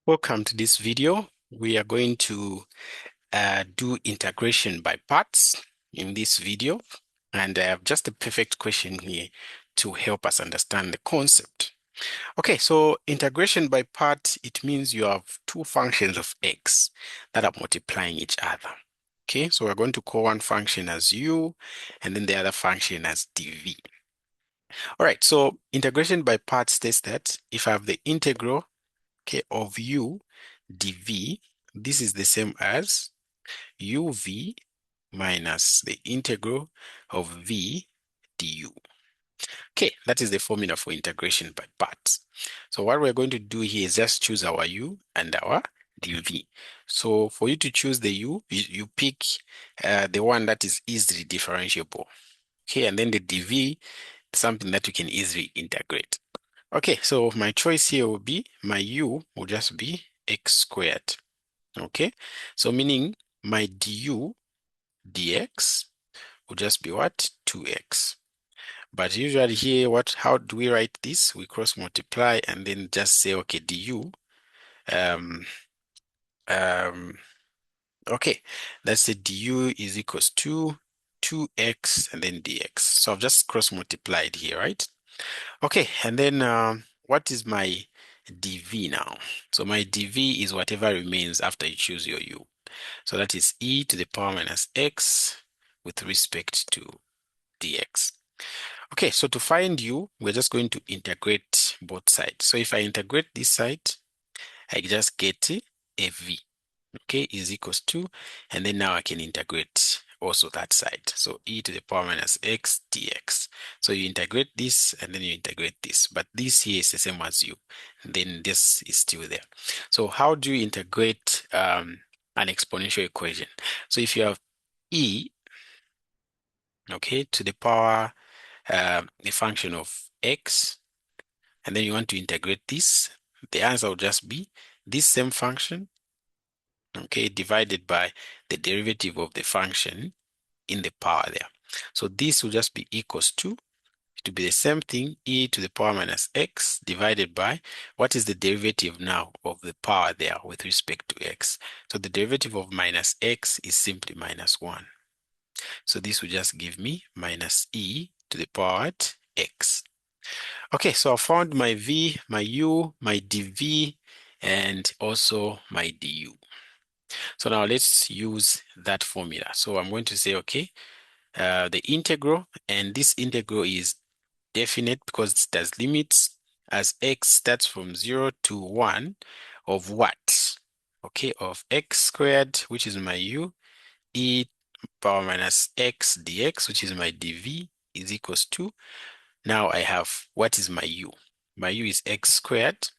Welcome to this video. We are going to do integration by parts in this video, and I have just a perfect question here to help us understand the concept. Okay, so integration by part, it means you have two functions of x that are multiplying each other. Okay, so we're going to call one function as u, and then the other function as dv. All right, so integration by parts states that if I have the integral, okay, of u dv, this is the same as uv minus the integral of v du. Okay, that is the formula for integration by parts. So what we're going to do here is just choose our u and our dv. So for you to choose the u, you pick the one that is easily differentiable. Okay, and then the dv, something that you can easily integrate. Okay, so my choice here will be, my u will just be x squared. Okay, so meaning my du dx will just be what? 2x. But usually here, how do we write this? We cross multiply and then just say, okay, du. Um, um, okay, that's the du is equals to 2x and then dx. So I've just cross multiplied here, right? Okay, and then what is my dv now? So my dv is whatever remains after you choose your u. So that is e to the power minus x with respect to dx. Okay, so to find u, we're just going to integrate both sides. So if I integrate this side, I just get a v, okay, is equals to, and then now I can integrate also that side. So e to the power minus x dx. So you integrate this and then you integrate this, but this here is the same as u. Then this is still there. So how do you integrate an exponential equation? So if you have e, okay, to the power a function of x, and then you want to integrate this, the answer will just be this same function, okay, divided by the derivative of the function in the power there. So this will just be equals to be the same thing, e to the power minus x divided by what is the derivative now of the power there with respect to x. So the derivative of minus x is simply minus 1. So this will just give me minus e to the power at x. Okay, so I found my v, my u, my dv, and also my du. So now let's use that formula. So I'm going to say, okay, the integral, and this integral is definite because it has limits as x starts from 0 to 1 of what? Okay, of x squared, which is my u, e power minus x dx, which is my dv, is equals to, now I have, what is my u? My u is x squared.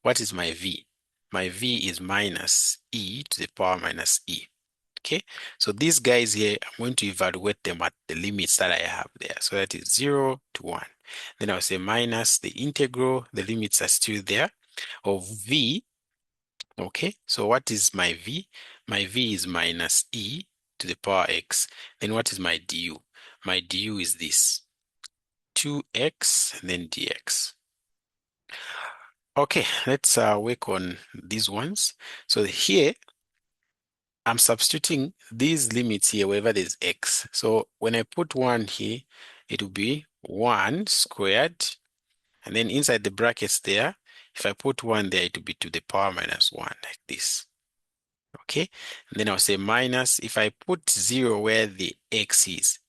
What is my v? My v is minus e to the power minus e. Okay, so these guys here, I'm going to evaluate them at the limits that I have there. So that is 0 to 1. Then I'll say minus the integral, the limits are still there, of v. Okay, so what is my v? My v is minus e to the power x. Then what is my du? My du is this, 2x and then dx. Okay, let's work on these ones. So here, I'm substituting these limits here wherever there's x. So when I put 1 here, it will be 1 squared. And then inside the brackets there, if I put 1 there, it will be to the power minus 1, like this. Okay, and then I'll say minus, if I put 0 where the x is,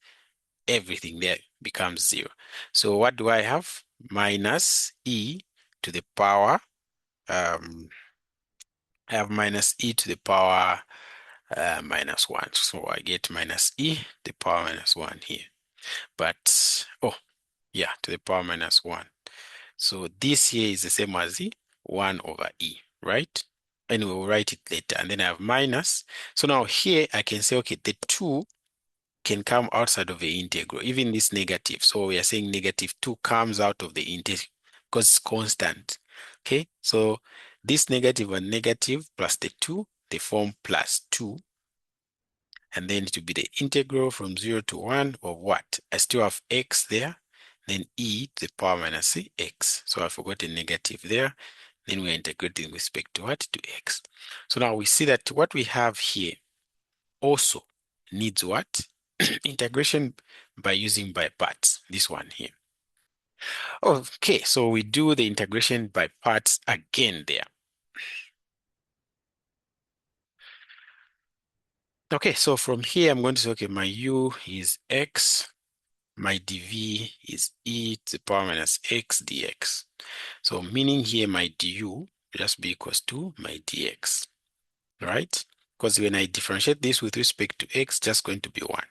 everything there becomes 0. So what do I have? Minus e to the power, I have minus e to the power minus 1. So I get minus e to the power minus 1 here. But, oh, yeah, to the power minus 1. So this here is the same as 1 over e, right? Anyway, we'll write it later. And then I have minus. So now here I can say, okay, the 2 can come outside of the integral, even this negative. So we are saying negative 2 comes out of the integral because it's constant. Okay, so this negative and negative plus the 2, they form plus 2. And then it will be the integral from 0 to 1 of what? I still have x there, then e to the power minus x. So I forgot a negative there. Then we are integrating with respect to what? To x. So now we see that what we have here also needs what? Integration by using by parts, this one here. Okay, so we do the integration by parts again there. Okay, so from here, I'm going to say, okay, my u is x, my dv is e to the power minus x dx. So meaning here my du just be equals to my dx, right? Because when I differentiate this with respect to x, just going to be 1.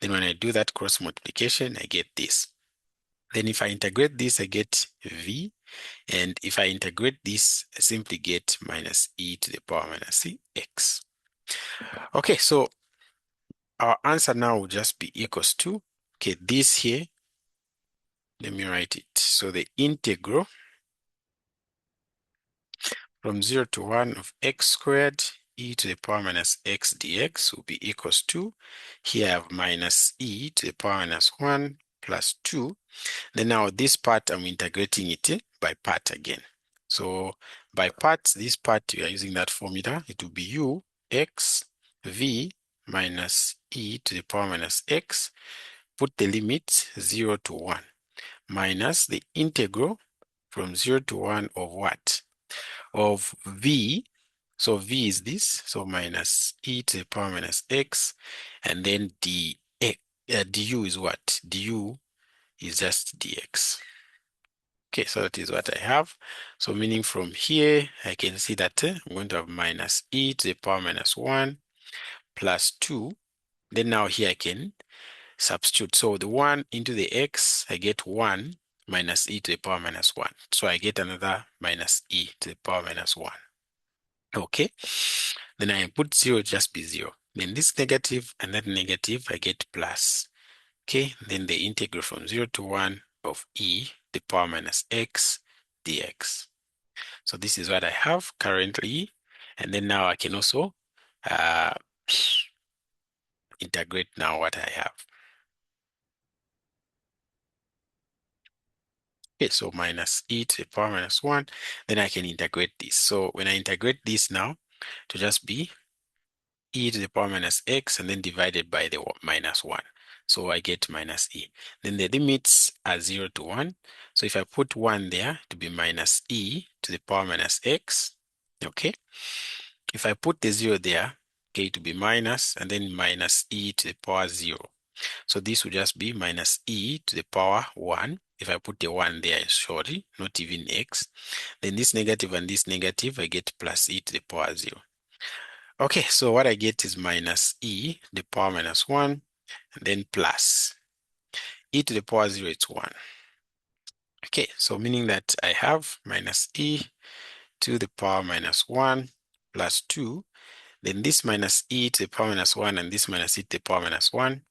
Then when I do that cross multiplication, I get this. Then if I integrate this, I get v. And if I integrate this, I simply get minus e to the power minus x. Okay, so our answer now will just be equals to, okay, this here, let me write it. So the integral from 0 to 1 of x squared e to the power minus x dx will be equals to, here I have minus e to the power minus 1 plus 2. Then now this part, I'm integrating it by part again. So by parts, this part, we are using that formula. It will be u x v minus e to the power minus x. Put the limit 0 to 1 minus the integral from 0 to 1 of what? Of v. So v is this, so minus e to the power minus x, and then du is what? Du is just dx. Okay, so that is what I have. So meaning from here, I can see that I'm going to have minus e to the power minus 1 plus 2. Then now here I can substitute. So the 1 into the x, I get 1 minus e to the power minus 1. So I get another minus e to the power minus 1. Okay, then I put 0, just be 0. Then this negative and that negative, I get plus. Okay, then the integral from 0 to 1 of e to the power minus x dx. So this is what I have currently. And then now I can also integrate now what I have. Okay, so minus e to the power minus 1. Then I can integrate this. So when I integrate this now, to just be e to the power minus x and then divided by the minus 1. So I get minus e. Then the limits are 0 to 1. So if I put 1 there, to be minus e to the power minus x. Okay. If I put the 0 there, okay, to be minus and then minus e to the power 0. So this will just be minus e to the power 1. If I put the 1 there, sorry, not even x. Then this negative and this negative, I get plus e to the power 0. Okay, so what I get is minus e to the power minus 1, and then plus e to the power 0, it's 1. Okay, so meaning that I have minus e to the power minus 1 plus 2. Then this minus e to the power minus 1 and this minus e to the power minus 1,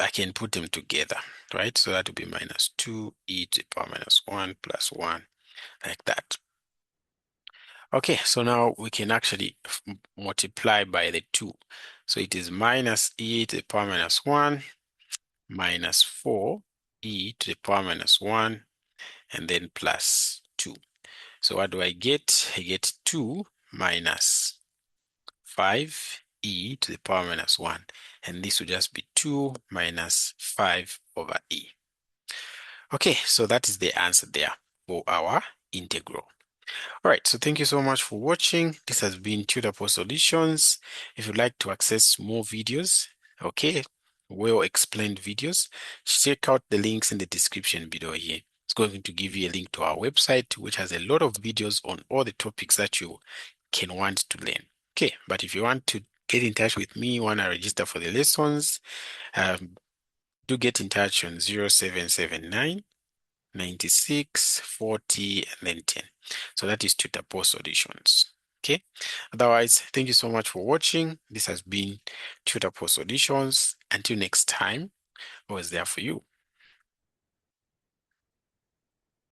I can put them together, right? So that would be minus 2e to the power minus 1 plus 1, like that. Okay, so now we can actually multiply by the 2. So it is minus e to the power minus 1 minus 4e to the power minus 1 and then plus 2. So what do I get? I get 2 minus 5e to the power minus 1. And this will just be 2 minus 5 over e. Okay, so that is the answer there for our integral. All right, so thank you so much for watching. This has been Tutor Solutions. If you'd like to access more videos, okay, well-explained videos, check out the links in the description below here. It's going to give you a link to our website, which has a lot of videos on all the topics that you can want to learn. Okay, but if you want to get in touch with me, want to register for the lessons, do get in touch on 0779 96 40 and then 10. So that is Tutor Solutions. Okay. Otherwise, thank you so much for watching. This has been Tutor Solutions. Until next time, always there for you.